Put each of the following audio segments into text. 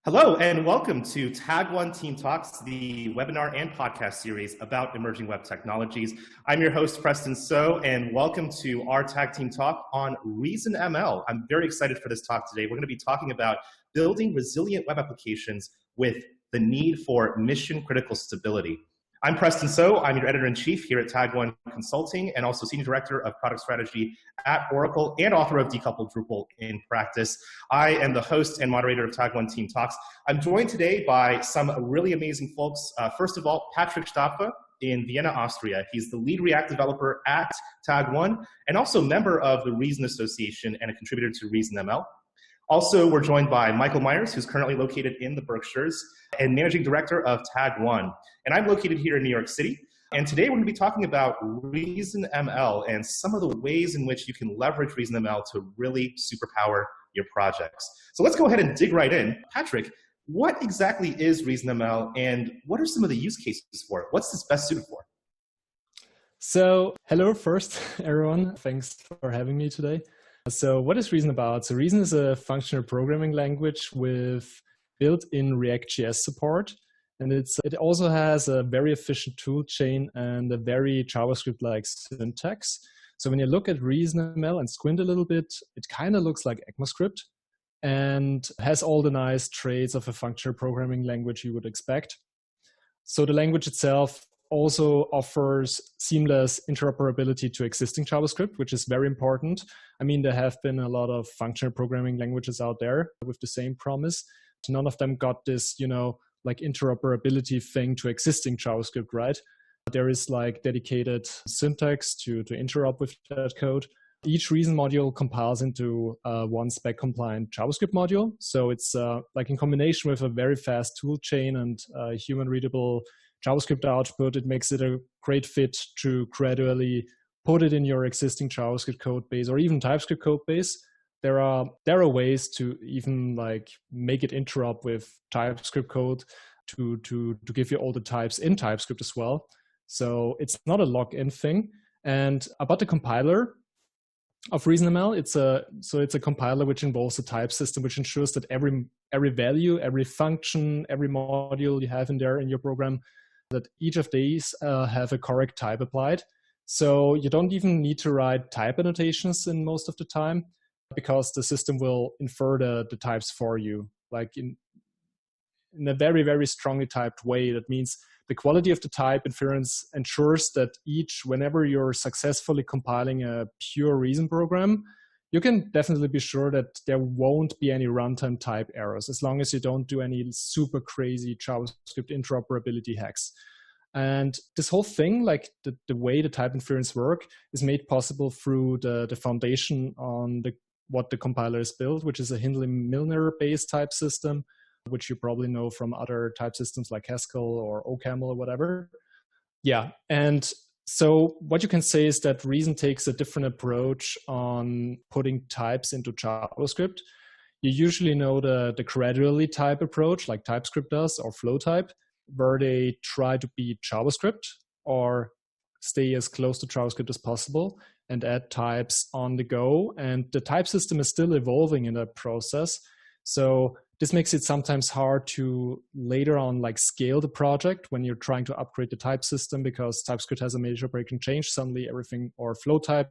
Hello and welcome to Tag1 TeamTalks, the webinar and podcast series about emerging web technologies. I'm your host, Preston So, and welcome to our Tag Team Talk on ReasonML. I'm very excited for this talk today. We're going to be talking about building resilient web applications with the need for mission-critical stability. I'm Preston So. I'm your editor-in-chief here at Tag1 Consulting and also Senior Director of Product Strategy at Oracle and author of Decoupled Drupal in Practice. I am the host and moderator of Tag1 TeamTalks. I'm joined today by some really amazing folks. First of all, Patrick Stapfer in Vienna, Austria. He's the lead React developer at Tag1 and also member of the Reason Association and a contributor to ReasonML. Also, we're joined by Michael Meyers, who's currently located in the Berkshires and managing director of Tag1. And I'm located here in New York City. And today we're going to be talking about ReasonML and some of the ways in which you can leverage ReasonML to really superpower your projects. So let's go ahead and dig right in. Patrick, what exactly is ReasonML and what are some of the use cases for it? What's this best suited for? So hello first, everyone. Thanks for having me today. So what is Reason about? So Reason is a functional programming language with built-in React.js support. And it also has a very efficient tool chain and a very JavaScript-like syntax. So when you look at ReasonML and squint a little bit, it kind of looks like ECMAScript and has all the nice traits of a functional programming language you would expect. So the language itself also offers seamless interoperability to existing JavaScript, which is very important. I mean, there have been a lot of functional programming languages out there with the same promise. None of them got this, like interoperability thing to existing JavaScript, right? There is like dedicated syntax to interop with that code. Each Reason module compiles into one spec compliant JavaScript module. So it's like in combination with a very fast tool chain and human readable JavaScript output, it makes it a great fit to gradually put it in your existing JavaScript code base or even TypeScript code base. There are ways to even like make it interop with TypeScript code to give you all the types in TypeScript as well. So it's not a login thing. And about the compiler of ReasonML, it's a compiler which involves a type system, which ensures that every value, every function, every module you have in there in your program, that each of these have a correct type applied. So you don't even need to write type annotations in most of the time, because the system will infer the types for you, like in a very, very strongly typed way. That means the quality of the type inference ensures that whenever you're successfully compiling a pure Reason program, you can definitely be sure that there won't be any runtime type errors, as long as you don't do any super crazy JavaScript interoperability hacks. And this whole thing, like the way the type inference work, is made possible through the foundation on what the compiler is built, which is a Hindley-Milner-based type system, which you probably know from other type systems like Haskell or OCaml or whatever. Yeah, and so what you can say is that Reason takes a different approach on putting types into JavaScript. You usually know the gradually type approach, like TypeScript does, or flow type, where they try to beat JavaScript or stay as close to JavaScript as possible and add types on the go. And the type system is still evolving in that process. So this makes it sometimes hard to later on like scale the project when you're trying to upgrade the type system, because TypeScript has a major breaking change. Suddenly everything, or flow type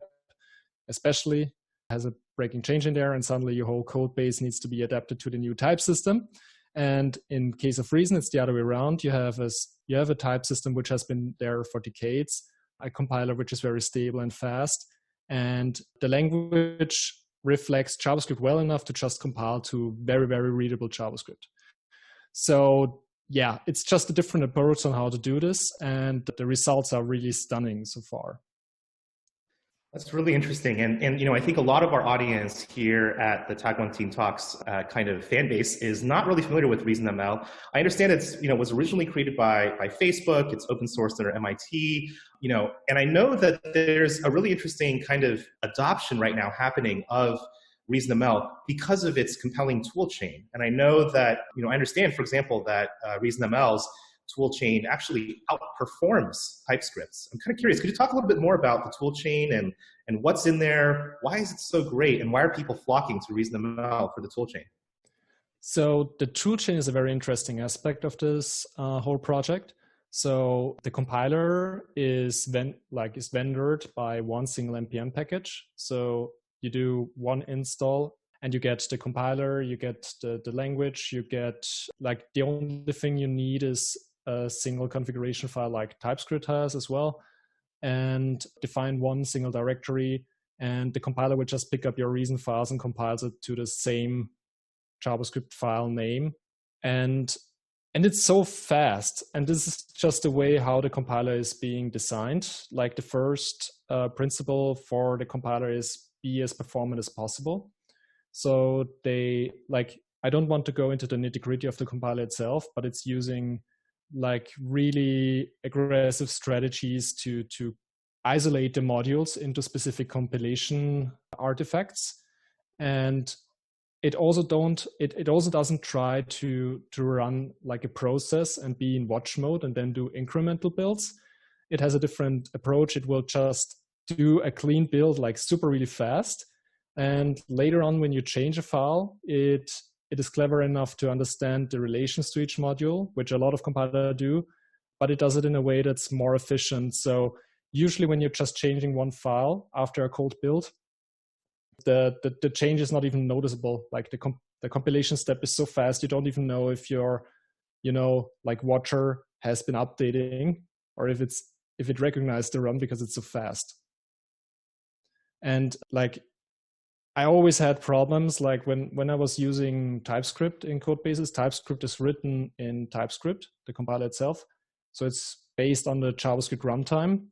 especially, has a breaking change in there, and suddenly your whole code base needs to be adapted to the new type system. And in case of Reason, it's the other way around. You have a type system which has been there for decades, a compiler which is very stable and fast, and the language reflects JavaScript well enough to just compile to very, very readable JavaScript. So yeah, it's just a different approach on how to do this, and the results are really stunning so far. That's really interesting. And I think a lot of our audience here at the Tag1 TeamTalks kind of fan base is not really familiar with ReasonML. I understand it's, was originally created by Facebook. It's open sourced under MIT, and I know that there's a really interesting kind of adoption right now happening of ReasonML because of its compelling tool chain. And I know that, I understand, for example, that ReasonML's tool chain actually outperforms TypeScript. I'm kind of curious, could you talk a little bit more about the tool chain and what's in there? Why is it so great? And why are people flocking to ReasonML for the tool chain? So the toolchain is a very interesting aspect of this whole project. So the compiler is vendored by one single npm package. So you do one install and you get the compiler, you get the language, you get like the only thing you need is a single configuration file like TypeScript has as well, and define one single directory, and the compiler would just pick up your reason files and compiles it to the same JavaScript file name. And it's so fast. And this is just the way how the compiler is being designed. Like the first principle for the compiler is be as performant as possible. So I don't want to go into the nitty-gritty of the compiler itself, but it's using like really aggressive strategies to isolate the modules into specific compilation artifacts. And it also doesn't try to run like a process and be in watch mode and then do incremental builds. It has a different approach. It will just do a clean build like super really fast. And later on, when you change a file, it is clever enough to understand the relations to each module, which a lot of compilers do, but it does it in a way that's more efficient. So usually when you're just changing one file after a cold build, the change is not even noticeable. Like the compilation step is so fast, you don't even know if your, like watcher has been updating or if it recognized the run because it's so fast. And like, I always had problems like when I was using TypeScript in code bases. TypeScript is written in TypeScript, the compiler itself. So it's based on the JavaScript runtime.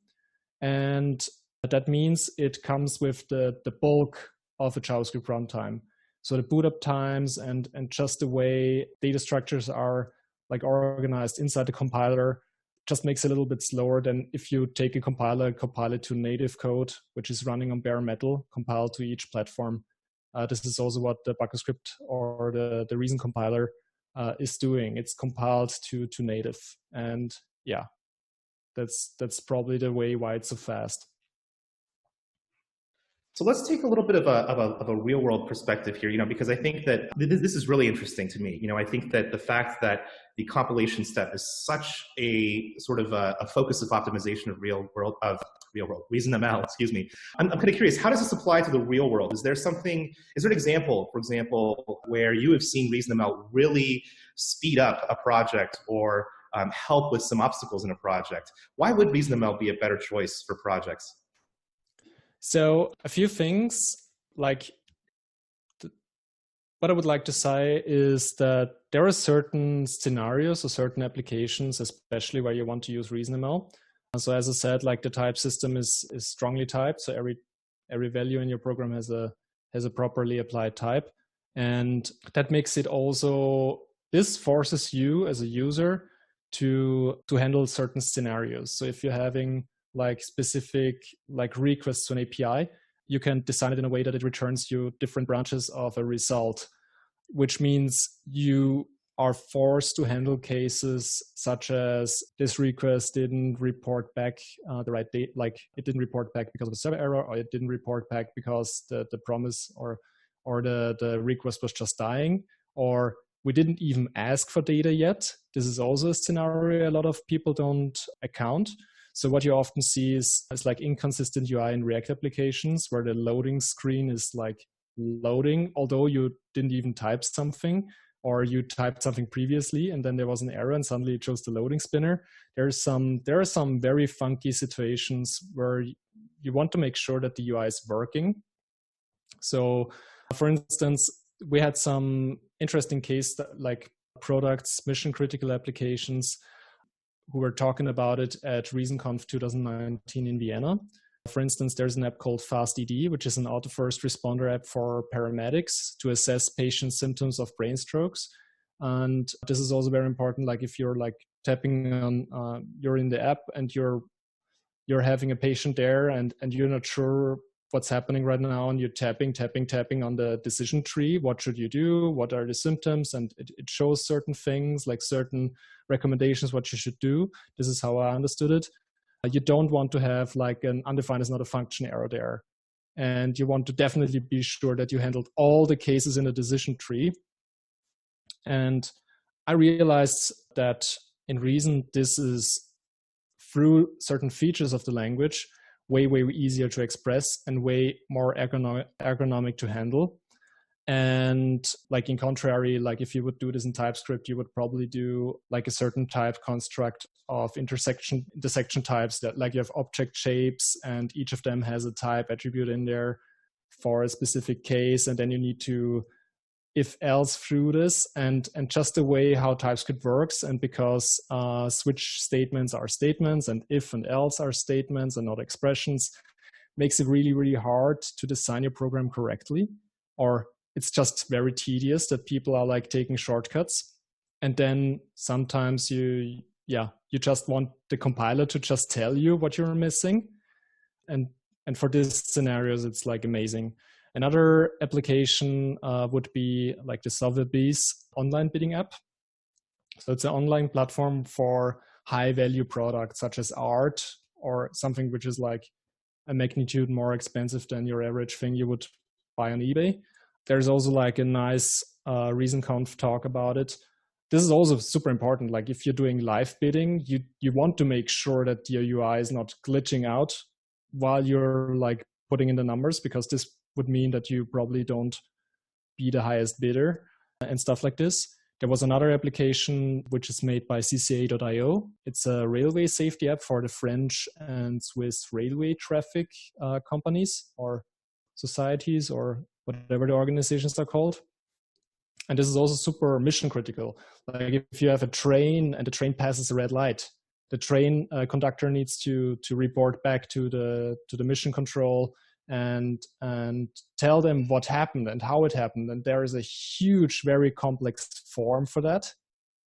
And that means it comes with the bulk of a JavaScript runtime. So the boot up times and just the way data structures are like organized inside the compiler just makes it a little bit slower than if you take a compiler, compile it to native code, which is running on bare metal, compiled to each platform. This is also what the BuckerScript or the Reason compiler is doing. It's compiled to native. And yeah, that's probably the way why it's so fast. So let's take a little bit of a real world perspective here, because I think that this is really interesting to me. I think that the fact that the compilation step is such a sort of a focus of optimization of ReasonML, excuse me. I'm kind of curious, how does this apply to the real world? Is there an example, for example, where you have seen ReasonML really speed up a project or help with some obstacles in a project? Why would ReasonML be a better choice for projects? So a few things, like what I would like to say is that there are certain scenarios or certain applications, especially where you want to use ReasonML. So as I said, like the type system is strongly typed. So every value in your program has a properly applied type. And that makes it also, this forces you as a user to handle certain scenarios. So if you're having like specific like requests to an API, you can design it in a way that it returns you different branches of a result, which means you are forced to handle cases such as this request didn't report back the right date, like it didn't report back because of a server error, or it didn't report back because the promise or the request was just dying, or we didn't even ask for data yet. This is also a scenario a lot of people don't account. So what you often see is like inconsistent UI in React applications where the loading screen is like loading, although you didn't even type something, or you typed something previously and then there was an error and suddenly it chose the loading spinner. There are some very funky situations where you want to make sure that the UI is working. So for instance, we had some interesting case that, like products, mission critical applications, who were talking about it at ReasonConf 2019 in Vienna. For instance, there's an app called FastED, which is an auto first responder app for paramedics to assess patient symptoms of brain strokes. And this is also very important. Like if you're like tapping on, you're in the app and you're having a patient there and you're not sure what's happening right now, and you're tapping on the decision tree. What should you do? What are the symptoms? And it shows certain things, like certain recommendations, what you should do. This is how I understood it. You don't want to have like an undefined is not a function error there. And you want to definitely be sure that you handled all the cases in the decision tree. And I realized that in Reason, this is through certain features of the language, way easier to express and way more ergonomic to handle. And like in contrary, like if you would do this in TypeScript, you would probably do like a certain type construct of intersection types that like you have object shapes and each of them has a type attribute in there for a specific case. And then you need to if else through this and just the way how TypeScript works. And because switch statements are statements and if and else are statements and not expressions, makes it really hard to design your program correctly, or it's just very tedious that people are like taking shortcuts. And then sometimes you just want the compiler to just tell you what you're missing. And for these scenarios, it's like amazing. Another application would be like the Sotheby's online bidding app. So it's an online platform for high value products such as art or something which is like a magnitude more expensive than your average thing you would buy on eBay. There's also like a nice ReasonConf talk about it. This is also super important. Like if you're doing live bidding, you want to make sure that your UI is not glitching out while you're like putting in the numbers, because this would mean that you probably don't be the highest bidder and stuff like this. There was another application which is made by CCA.io. It's a railway safety app for the French and Swiss railway traffic companies or societies or whatever the organizations are called. And this is also super mission critical. Like if you have a train and the train passes a red light, the train conductor needs to report back to the mission control and tell them what happened and how it happened. And there is a huge, very complex form for that.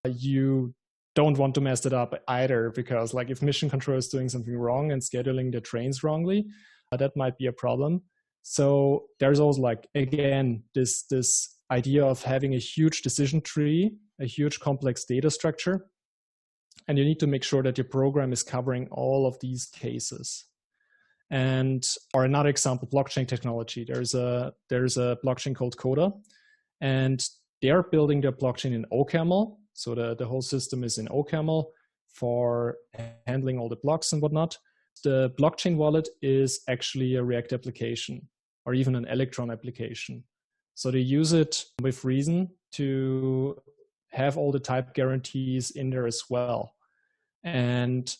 You don't want to mess it up either, because like if mission control is doing something wrong and scheduling the trains wrongly, that might be a problem. So there's also like, again, this idea of having a huge decision tree, a huge complex data structure. And you need to make sure that your program is covering all of these cases. And or another example, blockchain technology. There's a blockchain called Coda, and they're building their blockchain in OCaml. So the whole system is in OCaml for handling all the blocks and whatnot. The blockchain wallet is actually a React application or even an Electron application. So they use it with Reason to have all the type guarantees in there as well. And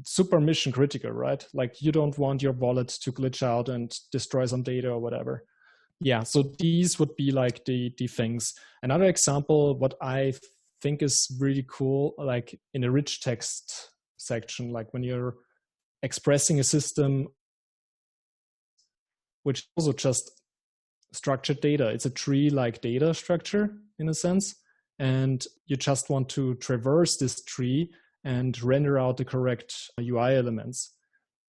super mission critical, right? Like you don't want your wallet to glitch out and destroy some data or whatever. Yeah, so these would be like the things. Another example, what I think is really cool, like in a rich text section, like when you're expressing a system, which is also just structured data. It's a tree-like data structure in a sense. And you just want to traverse this tree and render out the correct UI elements.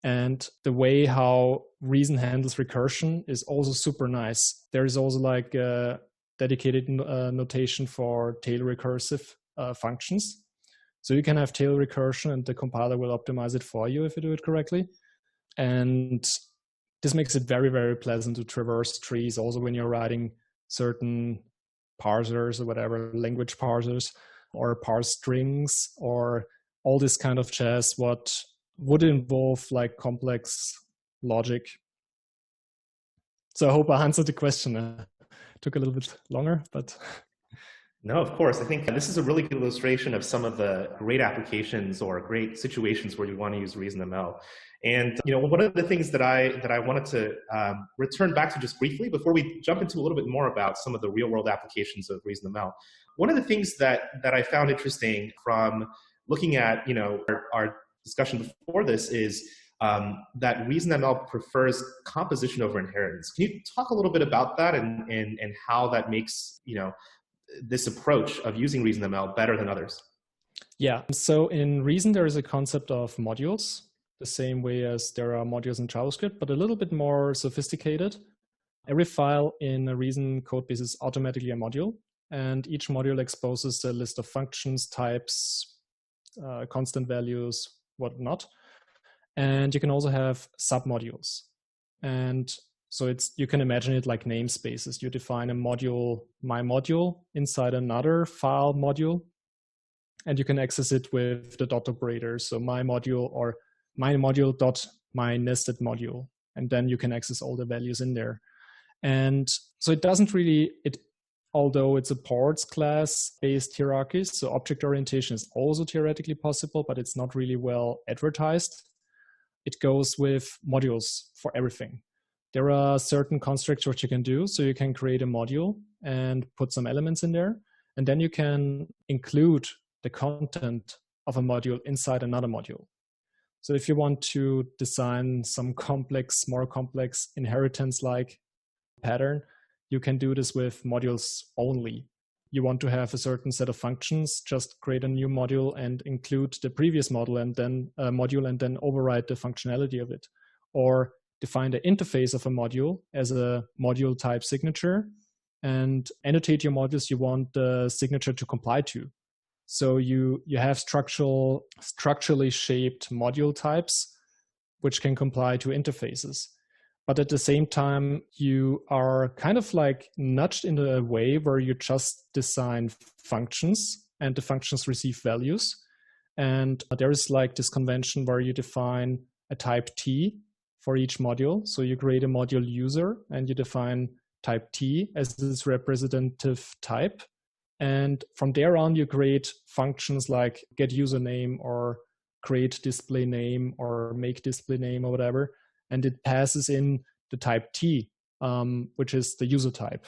And the way how Reason handles recursion is also super nice. There is also like a dedicated notation for tail recursive functions. So you can have tail recursion and the compiler will optimize it for you if you do it correctly. And this makes it very pleasant to traverse trees also when you're writing certain parsers or whatever, language parsers or parse strings or all this kind of jazz, what would involve like complex logic. So I hope I answered the question. Took a little bit longer, but... No, of course. I think this is a really good illustration of some of the great applications or great situations where you want to use ReasonML. And one of the things that I wanted to return back to just briefly before we jump into a little bit more about some of the real-world applications of ReasonML. One of the things that I found interesting from looking at our discussion before this is that ReasonML prefers composition over inheritance. Can you talk a little bit about that and how that makes this approach of using ReasonML better than others? Yeah, so in Reason there is a concept of modules, the same way as there are modules in JavaScript, but a little bit more sophisticated. Every file in a Reason codebase is automatically a module, and each module exposes a list of functions, types, constant values, whatnot. And you can also have submodules. And So you can imagine it like namespaces. You define a module, my module, inside another file module, and you can access it with the dot operator. So my module or my module dot my nested module. And then you can access all the values in there. And so it doesn't really, although it's a ports class based hierarchy, so object orientation is also theoretically possible, but it's not really well advertised. It goes with modules for everything. There are certain constructs which you can do. So you can create a module and put some elements in there. And then you can include the content of a module inside another module. So if you want to design some complex, more complex inheritance-like pattern, you can do this with modules only. You want to have a certain set of functions, just create a new module and include the previous module and then override the functionality of it. Or define the interface of a module as a module type signature and annotate your modules you want the signature to comply to. So you have structurally shaped module types, which can comply to interfaces. But at the same time, you are kind of like nudged into a way where you just design functions and the functions receive values. And there is like this convention where you define a type T for each module. So you create a module user and you define type T as this representative type. And from there on, you create functions like get username or create display name or make display name or whatever. And it passes in the type T, which is the user type.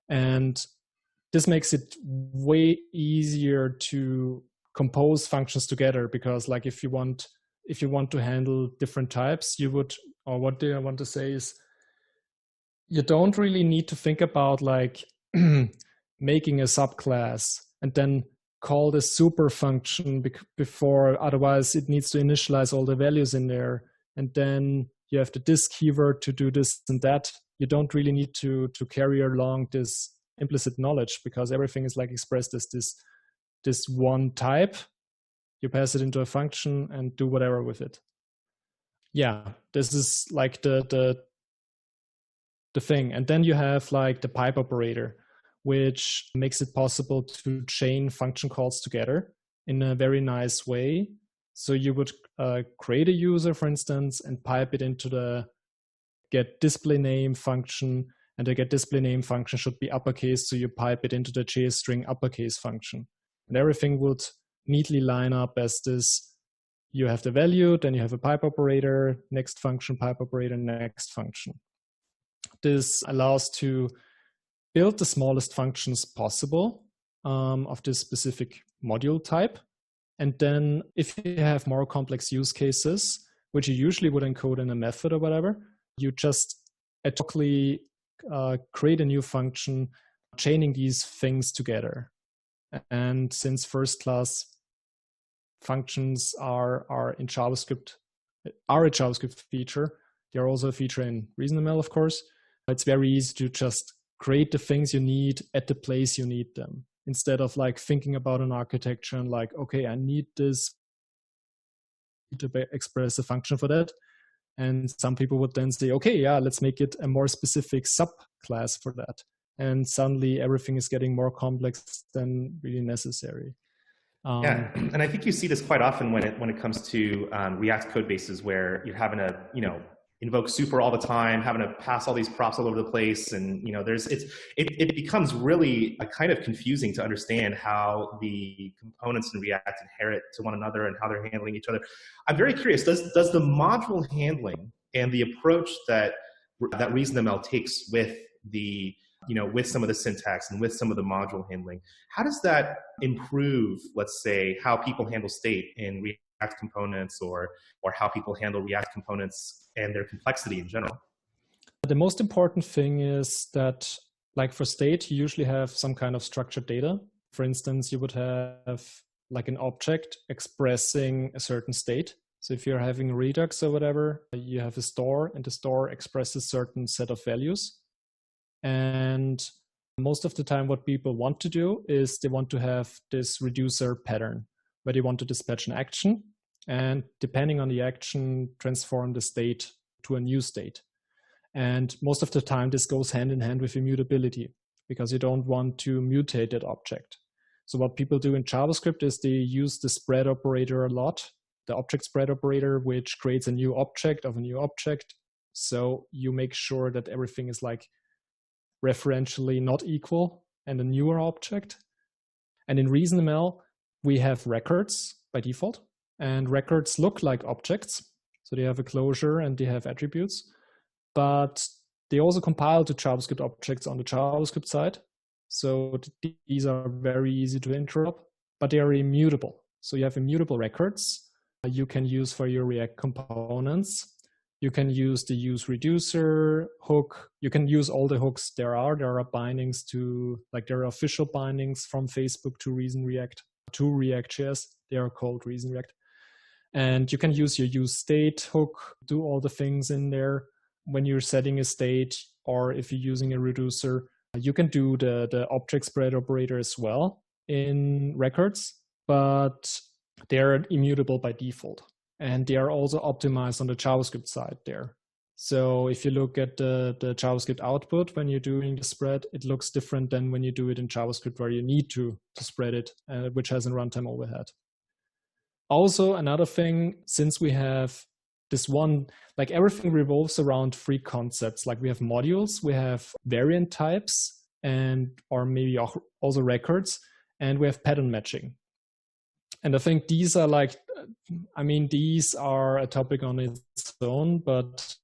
And this makes it way easier to compose functions together because like if you want to handle different types, you would, or what do I want to say is you don't really need to think about like making a subclass and then call the super function before, otherwise it needs to initialize all the values in there. And then you have the this keyword to do this and that. You don't really need to carry along this implicit knowledge because everything is like expressed as this one type. You pass it into a function and do whatever with it. Yeah, this is like the thing. And then you have like the pipe operator, which makes it possible to chain function calls together in a very nice way. So you would create a user, for instance, and pipe it into the get display name function, and the get display name function should be uppercase, so you pipe it into the JString uppercase function. And everything would neatly line up as this. You have the value, then you have a pipe operator, next function, pipe operator, next function. This allows to build the smallest functions possible of this specific module type. And then if you have more complex use cases, which you usually would encode in a method or whatever, you just ad hocly create a new function chaining these things together. And since first class functions are in JavaScript, are a JavaScript feature, they're also a feature in ReasonML, of course. It's very easy to just create the things you need at the place you need them, instead of like thinking about an architecture and like, okay, I need this to express a function for that. And some people would then say, okay, yeah, let's make it a more specific subclass for that. And suddenly everything is getting more complex than really necessary. Yeah, and I think you see this quite often when it comes to React code bases where you're having to, invoke super all the time, having to pass all these props all over the place, and it becomes really a kind of confusing to understand how the components in React inherit to one another and how they're handling each other. I'm very curious. Does the module handling and the approach that ReasonML takes with the with some of the syntax and with some of the module handling, how does that improve, let's say, how people handle state in React components or how people handle React components and their complexity in general? The most important thing is that, like for state, you usually have some kind of structured data. For instance, you would have like an object expressing a certain state. So if you're having Redux or whatever, you have a store, and the store expresses a certain set of values. And most of the time what people want to do is they want to have this reducer pattern where they want to dispatch an action and depending on the action, transform the state to a new state. And most of the time, this goes hand in hand with immutability because you don't want to mutate that object. So what people do in JavaScript is they use the spread operator a lot, the object spread operator, which creates a new object of a new object. So you make sure that everything is like referentially not equal and a newer object. And in ReasonML, we have records by default, and records look like objects. So they have a closure and they have attributes, but they also compile to JavaScript objects on the JavaScript side. So these are very easy to interrupt, but they are immutable. So you have immutable records you can use for your React components. You can use the use reducer hook. You can use all the hooks there are. There are bindings to, like there are official bindings from Facebook to Reason React, to React.js. They are called Reason React. And you can use your use state hook, do all the things in there. When you're setting a state, or if you're using a reducer, you can do the object spread operator as well in records, but they're immutable by default. And they are also optimized on the JavaScript side there. So if you look at the JavaScript output when you're doing the spread, it looks different than when you do it in JavaScript where you need to spread it, which has a runtime overhead. Also, another thing, since we have this one, like everything revolves around three concepts. Like we have modules, we have variant types, and or maybe also records, and we have pattern matching. And I think these are like, I mean, these are a topic on its own, but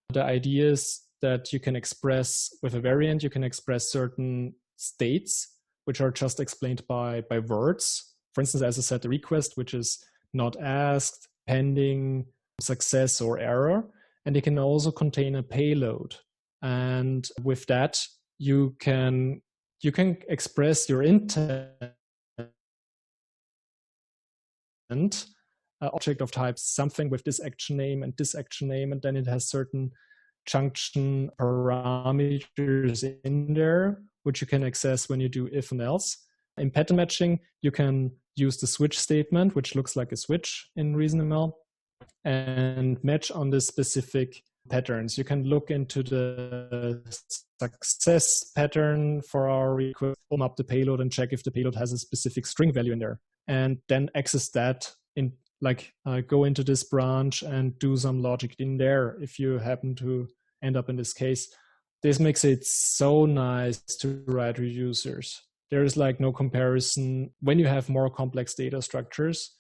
the idea is that you can express with a variant, you can express certain states, which are just explained by words. For instance, as I said, the request, which is not asked, pending, success, or error. And it can also contain a payload. And with that, you can express your intent object of type something with this action name, and then it has certain junction parameters in there, which you can access when you do if and else. In pattern matching, you can use the switch statement, which looks like a switch in ReasonML, and match on the specific patterns. You can look into the success pattern for our request, open up the payload and check if the payload has a specific string value in there, and then access that in go into this branch and do some logic in there if you happen to end up in this case. This makes it so nice to write reducers. There is like no comparison when you have more complex data structures,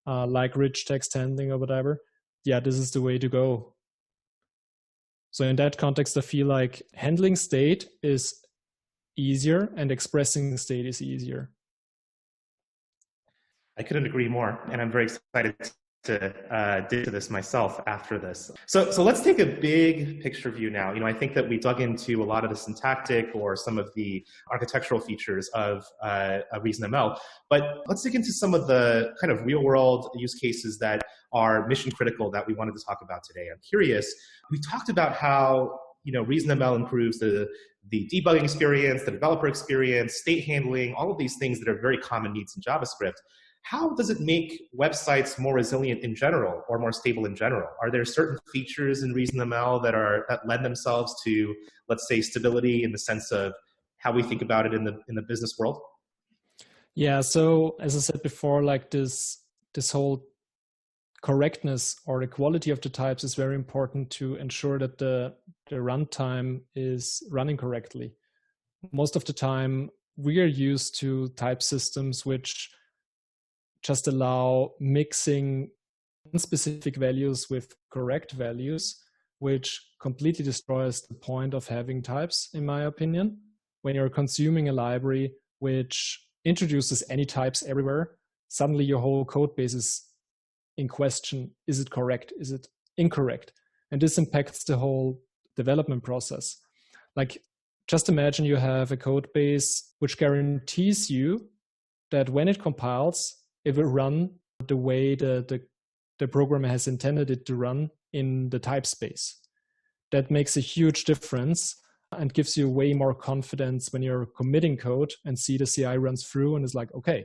like rich text handling or whatever. Yeah, this is the way to go. So in that context, I feel like handling state is easier and expressing state is easier. I couldn't agree more, and I'm very excited to dig into this myself after this. So let's take a big picture view now. I think that we dug into a lot of the syntactic or some of the architectural features of ReasonML, but let's dig into some of the kind of real-world use cases that are mission critical that we wanted to talk about today. I'm curious. We talked about how ReasonML improves the debugging experience, the developer experience, state handling, all of these things that are very common needs in JavaScript. How does it make websites more resilient in general or more stable in general? Are there certain features in ReasonML that lend themselves to, let's say, stability in the sense of how we think about it in the business world? Yeah, so as I said before, like this whole correctness or the quality of the types is very important to ensure that the runtime is running correctly. Most of the time, we are used to type systems which just allow mixing specific values with correct values, which completely destroys the point of having types, in my opinion. When you're consuming a library which introduces any types everywhere, suddenly your whole code base is in question. Is it correct? Is it incorrect? And this impacts the whole development process. Like, just imagine you have a code base which guarantees you that when it compiles, it will run the way the programmer has intended it to run in the type space. That makes a huge difference and gives you way more confidence when you're committing code and see the CI runs through and is like, okay,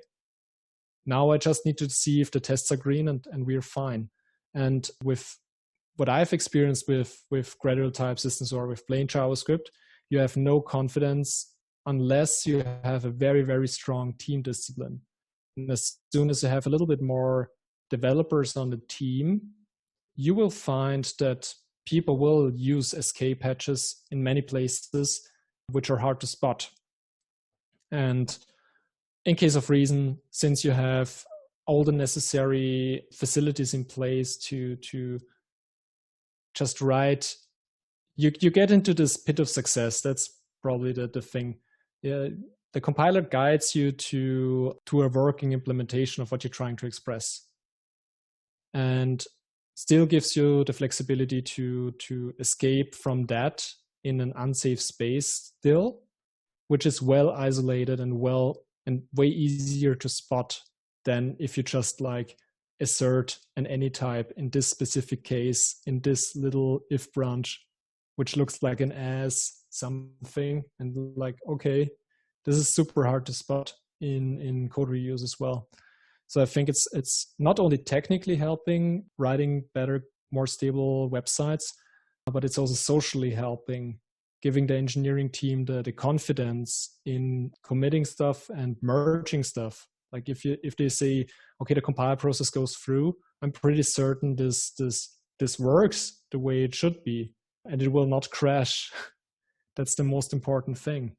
now I just need to see if the tests are green and we're fine. And with what I've experienced with gradual type systems or with plain JavaScript, you have no confidence unless you have a very, very strong team discipline. And as soon as you have a little bit more developers on the team, you will find that people will use escape hatches in many places, which are hard to spot. And in case of Reason, since you have all the necessary facilities in place to just write, you get into this pit of success. That's probably the thing. Yeah, the compiler guides you to a working implementation of what you're trying to express, and still gives you the flexibility to escape from that in an unsafe space still, which is well isolated and way easier to spot than if you just like assert an any type in this specific case in this little if branch, which looks like an as something, and like, okay, this is super hard to spot in code reuse as well. So I think it's not only technically helping writing better, more stable websites, but it's also socially helping, giving the engineering team the confidence in committing stuff and merging stuff. Like if they say, okay, the compile process goes through, I'm pretty certain this works the way it should be, and it will not crash. That's the most important thing.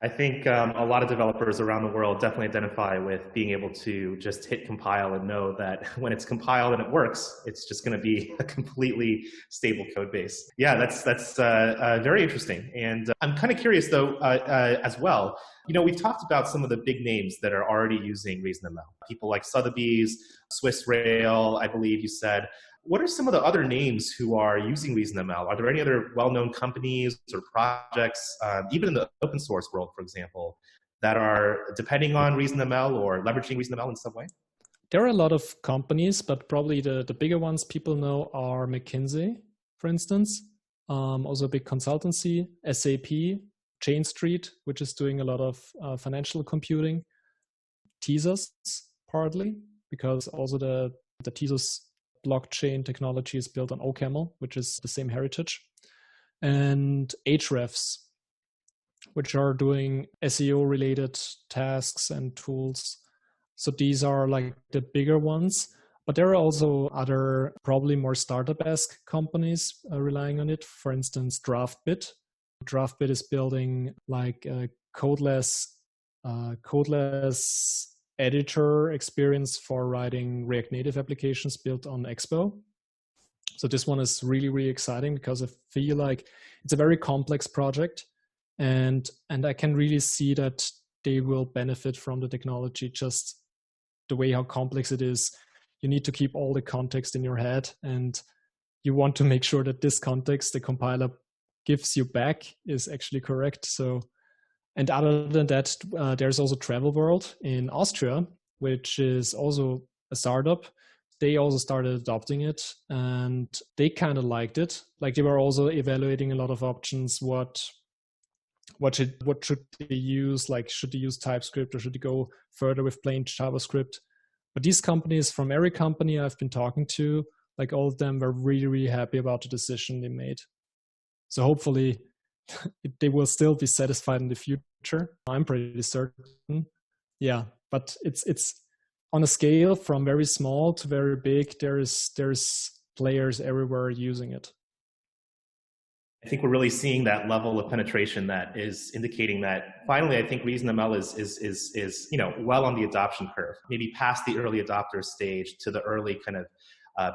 I think a lot of developers around the world definitely identify with being able to just hit compile and know that when it's compiled and it works, it's just going to be a completely stable code base. Yeah, that's very interesting. And I'm kind of curious though, as well. You know, we've talked about some of the big names that are already using ReasonML. People like Sotheby's, Swiss Rail, I believe you said. What are some of the other names who are using ReasonML? Are there any other well-known companies or projects, even in the open source world, for example, that are depending on ReasonML or leveraging ReasonML in some way? There are a lot of companies, but probably the bigger ones people know are McKinsey, for instance, also a big consultancy, SAP, Chain Street, which is doing a lot of financial computing, Tezos, partly, because also the Tezos blockchain technology is built on OCaml, which is the same heritage, and Ahrefs, which are doing SEO related tasks and tools. So these are like the bigger ones, but there are also other probably more startup-esque companies relying on it. For instance, DraftBit. DraftBit is building like a codeless editor experience for writing React Native applications built on Expo. So this one is really, really exciting because I feel like it's a very complex project, and I can really see that they will benefit from the technology, just the way how complex it is. You need to keep all the context in your head, and you want to make sure that this context the compiler gives you back is actually correct. So, and other than that, there's also Travel World in Austria, which is also a startup. They also started adopting it, and they kind of liked it. Like they were also evaluating a lot of options. What should they use? Like, should they use TypeScript or should they go further with plain JavaScript? But these companies, from every company I've been talking to, like all of them were really, really happy about the decision they made. So hopefully they will still be satisfied in the future. I'm pretty certain. Yeah, but it's on a scale from very small to very big. There's players everywhere using it. I think we're really seeing that level of penetration that is indicating that finally, I think ReasonML is well on the adoption curve, maybe past the early adopter stage to the early kind of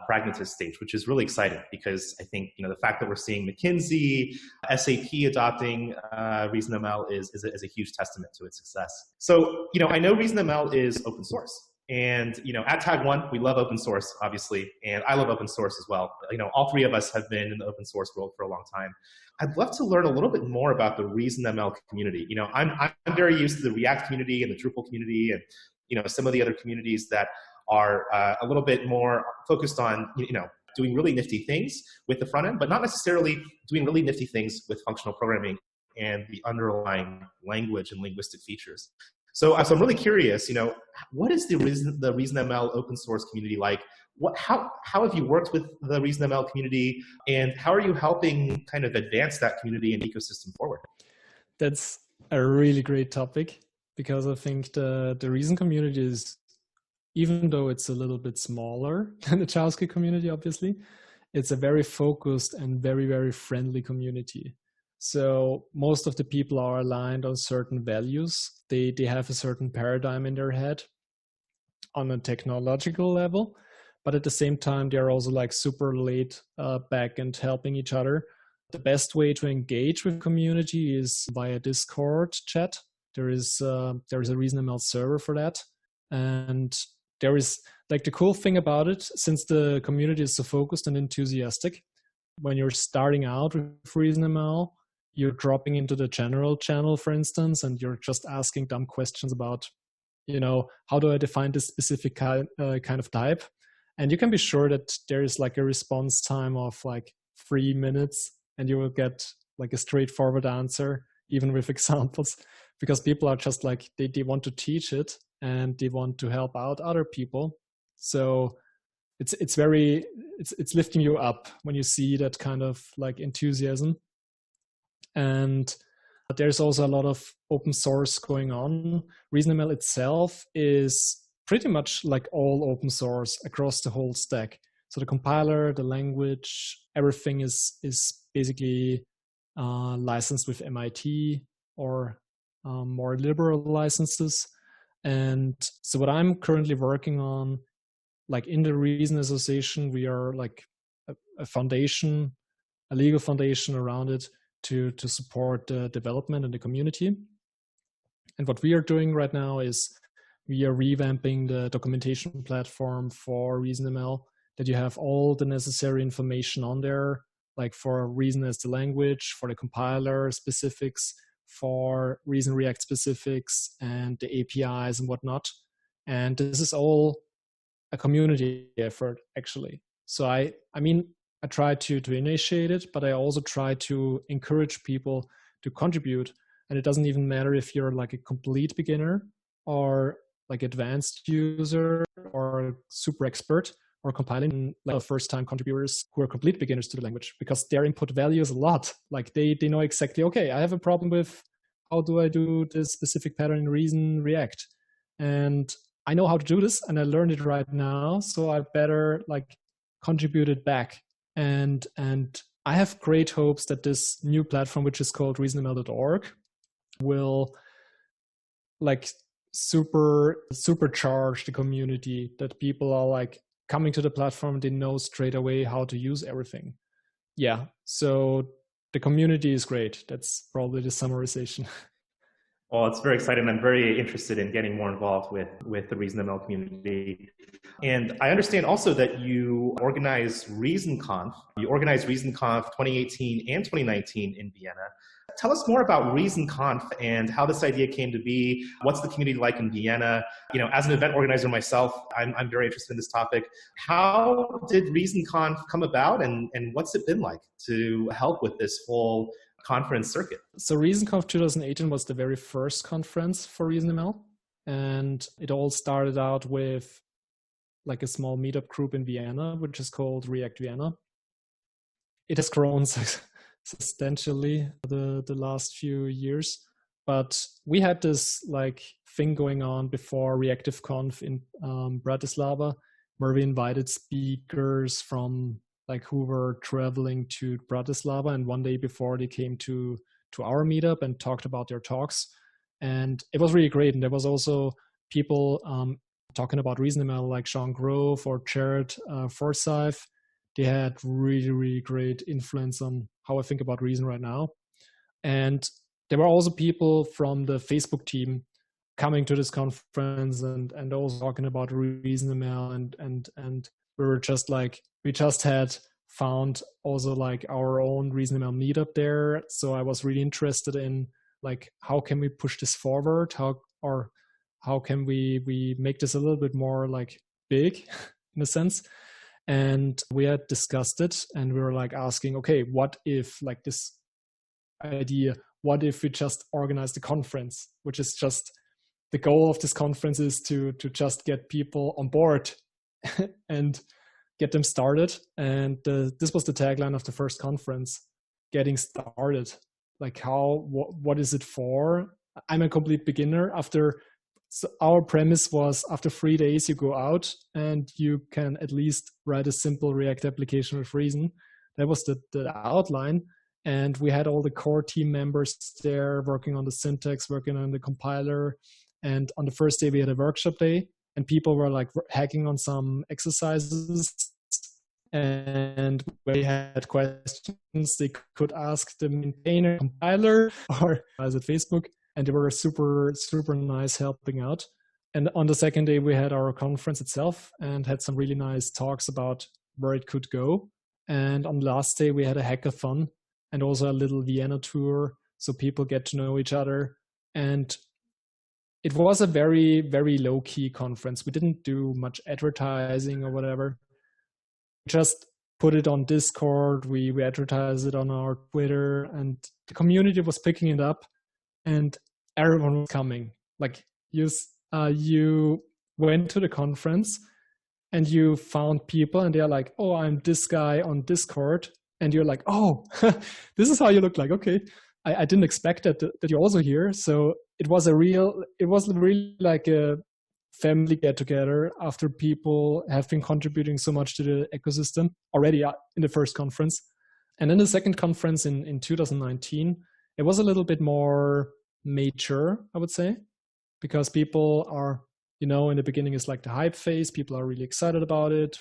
pragmatist stage, which is really exciting because I think the fact that we're seeing McKinsey, SAP adopting ReasonML is a huge testament to its success. So I know ReasonML is open source, and at Tag1 we love open source, obviously, and I love open source as well. All three of us have been in the open source world for a long time. I'd love to learn a little bit more about the ReasonML community. I'm very used to the React community and the Drupal community, and some of the other communities that are a little bit more focused on, doing really nifty things with the front end, but not necessarily doing really nifty things with functional programming and the underlying language and linguistic features. So I'm really curious, what is the ReasonML open source community like? how have you worked with the ReasonML community, and how are you helping kind of advance that community and ecosystem forward? That's a really great topic, because I think the Reason community is, even though it's a little bit smaller than the JavaScript community, obviously, it's a very focused and very, very friendly community. So most of the people are aligned on certain values. They have a certain paradigm in their head on a technological level, but at the same time, they're also like super laid back and helping each other. The best way to engage with community is via Discord chat. There is a ReasonML server for that. And there is, like, the cool thing about it, since the community is so focused and enthusiastic, when you're starting out with ReasonML, you're dropping into the general channel, for instance, and you're just asking dumb questions about, how do I define this specific kind of type? And you can be sure that there is like a response time of like 3 minutes, and you will get like a straightforward answer, even with examples, because people are just like, they want to teach it and they want to help out other people. So it's lifting you up when you see that kind of like enthusiasm. And there's also a lot of open source going on. ReasonML itself is pretty much like all open source across the whole stack. So the compiler, the language, everything is basically licensed with MIT or more liberal licenses. And so what I'm currently working on, like in the Reason Association, we are like a foundation, a legal foundation around it to support the development and the community. And what we are doing right now is we are revamping the documentation platform for ReasonML, that you have all the necessary information on there, like for Reason as the language, for the compiler specifics, for Reason React specifics, and the APIs and whatnot. And this is all a community effort, actually. So I try to initiate it, but I also try to encourage people to contribute. And it doesn't even matter if you're like a complete beginner or like advanced user or super expert or compiling, like first-time contributors who are complete beginners to the language, because their input values a lot. Like they know exactly, okay, I have a problem with how do I do this specific pattern in Reason React, and I know how to do this and I learned it right now, so I better like contribute it back. And I have great hopes that this new platform, which is called reasonml.org, will like supercharge the community, that people are like coming to the platform, they know straight away how to use everything. Yeah, so the community is great. That's probably the summarization. Well, it's very exciting. I'm very interested in getting more involved with the ReasonML community. And I understand also that you organize ReasonConf. You organized ReasonConf 2018 and 2019 in Vienna. Tell us more about ReasonConf and how this idea came to be. What's the community like in Vienna? As an event organizer myself, I'm very interested in this topic. How did ReasonConf come about, and what's it been like to help with this whole conference circuit? So ReasonConf 2018 was the very first conference for ReasonML, and it all started out with like a small meetup group in Vienna, which is called React Vienna. It has grown substantially the last few years, but we had this like thing going on before ReactiveConf in Bratislava, where we invited speakers from like who were traveling to Bratislava, and one day before they came to our meetup and talked about their talks, and it was really great. And there was also people talking about ReasonML, like Sean Grove or Jared Forsyth. They had really, really great influence on how I think about Reason right now. And there were also people from the Facebook team coming to this conference and also talking about ReasonML, and we just had found also like our own ReasonML meetup there. So I was really interested in like, how can we push this forward? How can we make this a little bit more like big in a sense? And we had discussed it, and we were like asking, okay, what if like this idea, what if we just organize the conference, which is just the goal of this conference is to just get people on board. And get them started. And this was the tagline of the first conference, getting started. Like what is it for? I'm a complete beginner. So our premise was after 3 days, you go out and you can at least write a simple React application with Reason. That was the outline. And we had all the core team members there working on the syntax, working on the compiler. And on the first day, we had a workshop day, and people were like hacking on some exercises. And when they had questions, they could ask the maintainer, compiler, or as at Facebook. And they were super, super nice helping out. And on the second day, we had our conference itself and had some really nice talks about where it could go. And on the last day, we had a hackathon and also a little Vienna tour, so people get to know each other. And it was a very, very low-key conference. We didn't do much advertising or whatever. Just put it on Discord. We advertised it on our Twitter, and the community was picking it up, and everyone was coming. Like you went to the conference and you found people, and they're like, "Oh, I'm this guy on Discord." And you're like, "Oh, this is how you look like." Okay, I didn't expect that you're also here. So it was really like a family get together after people have been contributing so much to the ecosystem already in the first conference. And then the second conference in 2019, it was a little bit more mature, I would say, because people are, in the beginning is like the hype phase. People are really excited about it.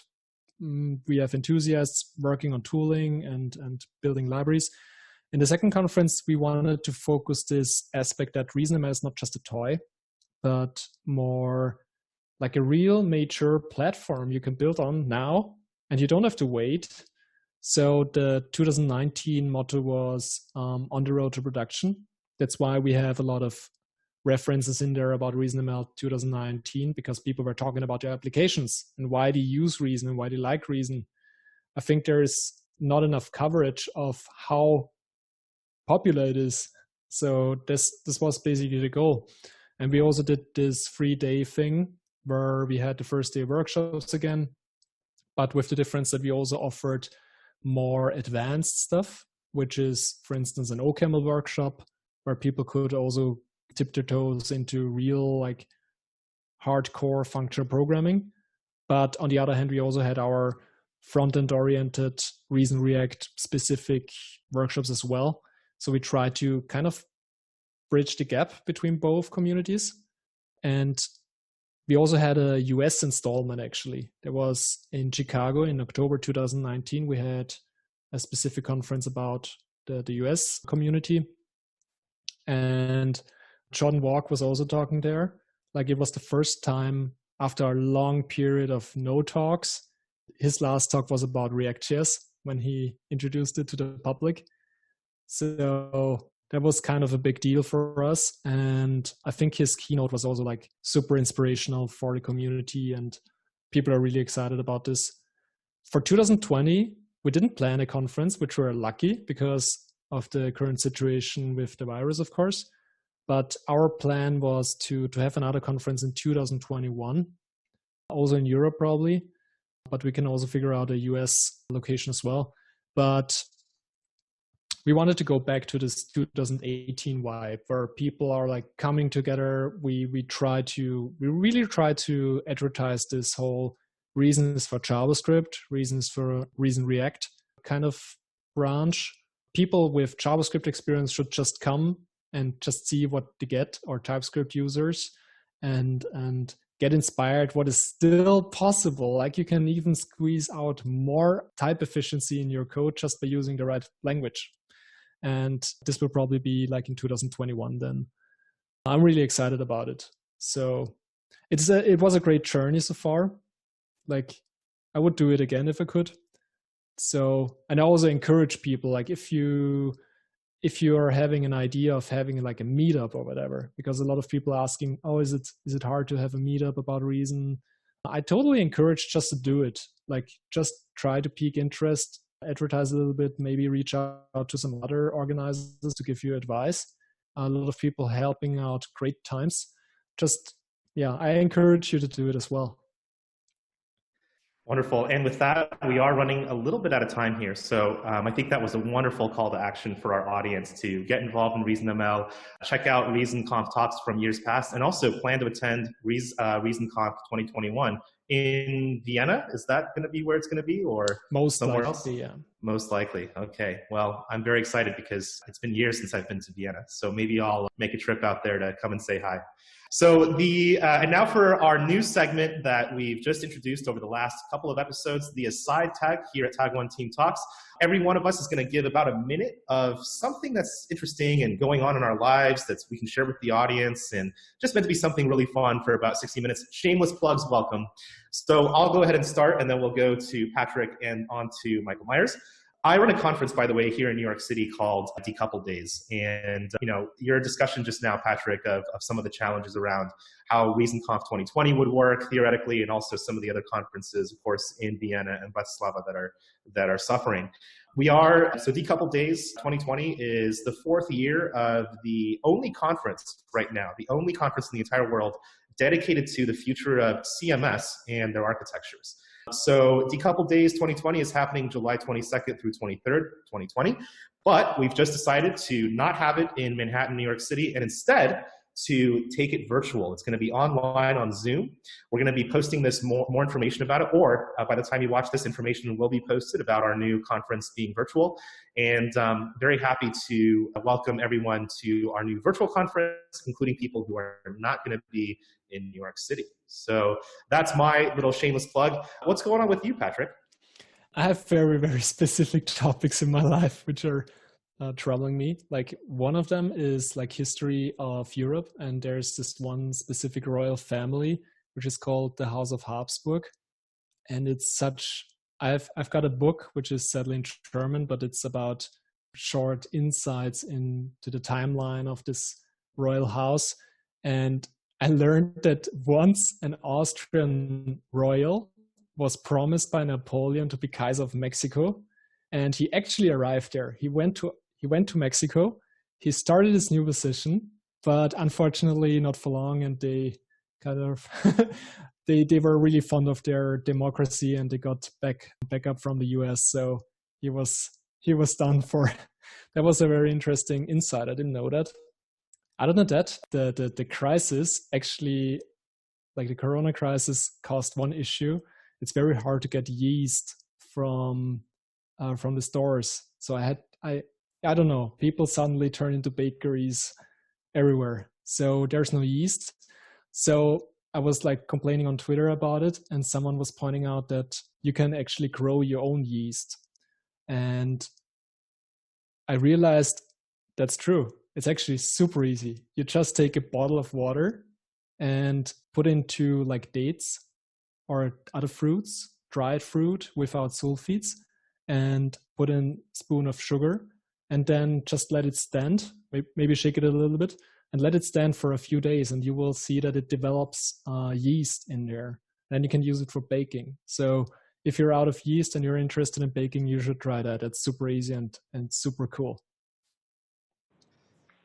We have enthusiasts working on tooling and building libraries. In the second conference, we wanted to focus this aspect that ReasonML is not just a toy, but more like a real mature platform you can build on now, and you don't have to wait. So the 2019 motto was on the road to production. That's why we have a lot of references in there about ReasonML 2019, because people were talking about their applications and why they use Reason and why they like Reason. I think there's not enough coverage of how popular it is. So this was basically the goal. And we also did this 3-day thing where we had the first day workshops again, but with the difference that we also offered more advanced stuff, which is, for instance, an OCaml workshop where people could also tip their toes into real like hardcore functional programming. But on the other hand, we also had our front-end oriented Reason React specific workshops as well. So we tried to kind of bridge the gap between both communities. And we also had a US installment, actually. There was in Chicago in October 2019, we had a specific conference about the US community. And John Walk was also talking there. Like, it was the first time after a long period of no talks. His last talk was about React.js when he introduced it to the public. So that was kind of a big deal for us. And I think his keynote was also like super inspirational for the community, and people are really excited about this. For 2020, we didn't plan a conference, which we're lucky because of the current situation with the virus, of course. But our plan was to have another conference in 2021, also in Europe probably, but we can also figure out a US location as well. But we wanted to go back to this 2018 vibe where people are like coming together. We really try to advertise this whole reasons for JavaScript, reasons for Reason React kind of branch. People with JavaScript experience should just come and just see what they get, or TypeScript users, and get inspired what is still possible. Like, you can even squeeze out more type efficiency in your code just by using the right language. And this will probably be like in 2021 then. I'm really excited about it. So it was a great journey so far. Like, I would do it again if I could. So, and I also encourage people, like, if you are having an idea of having like a meetup or whatever, because a lot of people are asking, oh, is it hard to have a meetup about Reason? I totally encourage just to do it. Like, just try to pique interest, advertise a little bit, maybe reach out to some other organizers to give you advice. A lot of people helping out, great times. I encourage you to do it as well. Wonderful. And with that, we are running a little bit out of time here. So I think that was a wonderful call to action for our audience to get involved in ReasonML, check out ReasonConf talks from years past, and also plan to attend ReasonConf 2021 in Vienna. Is that going to be where it's going to be, or Most somewhere likely, else? yeah. Most likely. Okay. Well, I'm very excited because it's been years since I've been to Vienna. So maybe I'll make a trip out there to come and say hi. So and now for our new segment that we've just introduced over the last couple of episodes, the aside tag here at Tag1 TeamTalks. Every one of us is going to give about a minute of something that's interesting and going on in our lives that we can share with the audience, and just meant to be something really fun for about 60 minutes. Shameless plugs, welcome. So I'll go ahead and start, and then we'll go to Patrick and on to Michael Meyers. I run a conference, by the way, here in New York City called Decoupled Days. And, your discussion just now, Patrick, of some of the challenges around how ReasonConf 2020 would work theoretically, and also some of the other conferences, of course, in Vienna and Bratislava that are suffering. So Decoupled Days 2020 is the fourth year of the only conference right now, the only conference in the entire world dedicated to the future of CMS and their architectures. So Decoupled Days 2020 is happening July 22nd through 23rd, 2020. But we've just decided to not have it in Manhattan, New York City, and instead to take it virtual. It's going to be online on Zoom. We're going to be posting this more information about it, or by the time you watch this, information will be posted about our new conference being virtual. And very happy to welcome everyone to our new virtual conference, including people who are not going to be in New York City. So that's my little shameless plug. What's going on with you, Patrick? I have very, very specific topics in my life which are troubling me. Like one of them is like history of Europe, and there's this one specific royal family which is called the House of Habsburg, and it's such. I've got a book which is sadly in German, but it's about short insights into the timeline of this royal house. And I learned that once an Austrian royal was promised by Napoleon to be Kaiser of Mexico, and he actually arrived there. He went to Mexico. He started his new position, but unfortunately not for long. And they kind of they were really fond of their democracy, and they got back up from the US. So he was done for. That was a very interesting insight. I didn't know that. Other than that, the crisis actually, like the Corona crisis, caused one issue. It's very hard to get yeast from the stores. So I don't know. People suddenly turn into bakeries everywhere. So there's no yeast. So I was like complaining on Twitter about it, and someone was pointing out that you can actually grow your own yeast. And I realized that's true. It's actually super easy. You just take a bottle of water and put into like dates or other fruits, dried fruit without sulfites, and put in a spoon of sugar, and then just let it stand. Maybe shake it a little bit and let it stand for a few days, and you will see that it develops yeast in there. Then you can use it for baking. So if you're out of yeast and you're interested in baking, you should try that. It's super easy and super cool.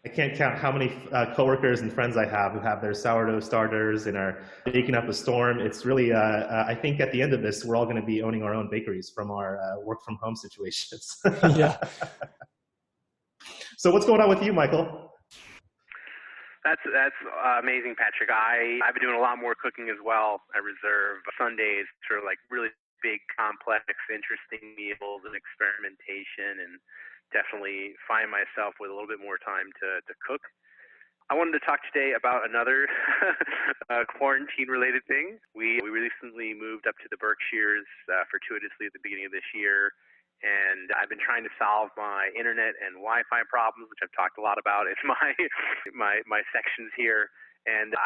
I can't count how many coworkers and friends I have who have their sourdough starters and are baking up a storm. It's really, I think at the end of this, we're all going to be owning our own bakeries from our work from home situations. Yeah. So what's going on with you, Michael? That's amazing, Patrick. I've been doing a lot more cooking as well. I reserve Sundays for like really big, complex, interesting meals and experimentation, and definitely find myself with a little bit more time to cook. I wanted to talk today about another quarantine-related thing. We recently moved up to the Berkshires fortuitously at the beginning of this year, and I've been trying to solve my internet and Wi-Fi problems, which I've talked a lot about in my sections here. And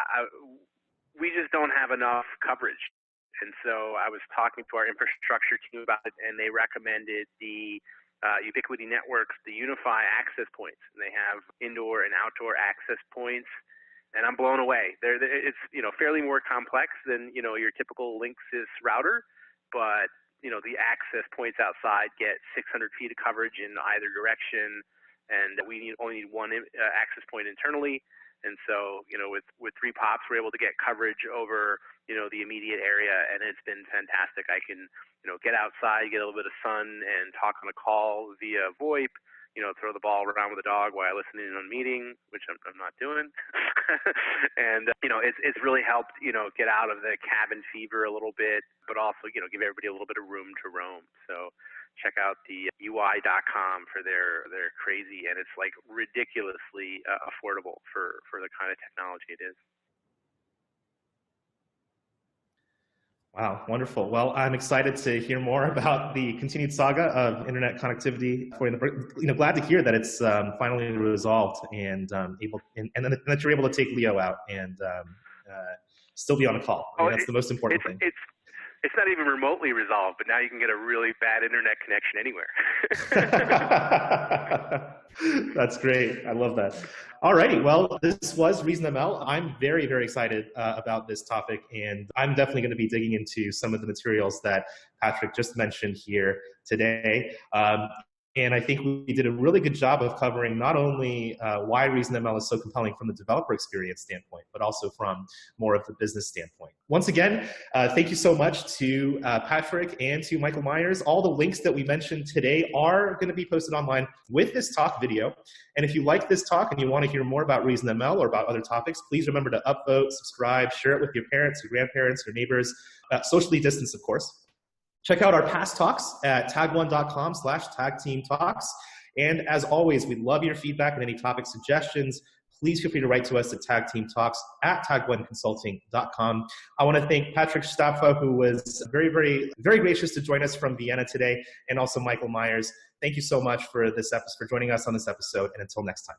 we just don't have enough coverage. And so I was talking to our infrastructure team about it, and they recommended the Ubiquiti Networks, the Unify access points. And they have indoor and outdoor access points, and I'm blown away. It's fairly more complex than your typical Linksys router, but the access points outside get 600 feet of coverage in either direction, and we only need one access point internally. And so, with 3 pops, we're able to get coverage over, the immediate area, and it's been fantastic. I can, get outside, get a little bit of sun, and talk on a call via VoIP, throw the ball around with the dog while I listen in on a meeting, which I'm not doing. And, it's really helped, get out of the cabin fever a little bit, but also, give everybody a little bit of room to roam. So check out the UI.com for their crazy, and it's like ridiculously affordable for the kind of technology it is. Wow, wonderful. Well, I'm excited to hear more about the continued saga of internet connectivity. Glad to hear that it's finally resolved and that you're able to take Leo out and still be on a call. That's the most important thing. It's not even remotely resolved, but now you can get a really bad internet connection anywhere. That's great. I love that. All righty. Well, this was ReasonML. I'm very, very excited about this topic, and I'm definitely going to be digging into some of the materials that Patrick just mentioned here today. And I think we did a really good job of covering not only why ReasonML is so compelling from the developer experience standpoint, but also from more of the business standpoint. Once again, thank you so much to Patrick and to Michael Meyers. All the links that we mentioned today are going to be posted online with this talk video. And if you like this talk and you want to hear more about ReasonML or about other topics, please remember to upvote, subscribe, share it with your parents, your grandparents, your neighbors, socially distanced, of course. Check out our past talks at tag1.com/tagteamtalks. And as always, we'd love your feedback and any topic suggestions. Please feel free to write to us at tagteamtalks@tag1consulting.com. I want to thank Patrick Stapfer, who was very, very, very gracious to join us from Vienna today, and also Michael Meyers. Thank you so much for joining us on this episode, and until next time.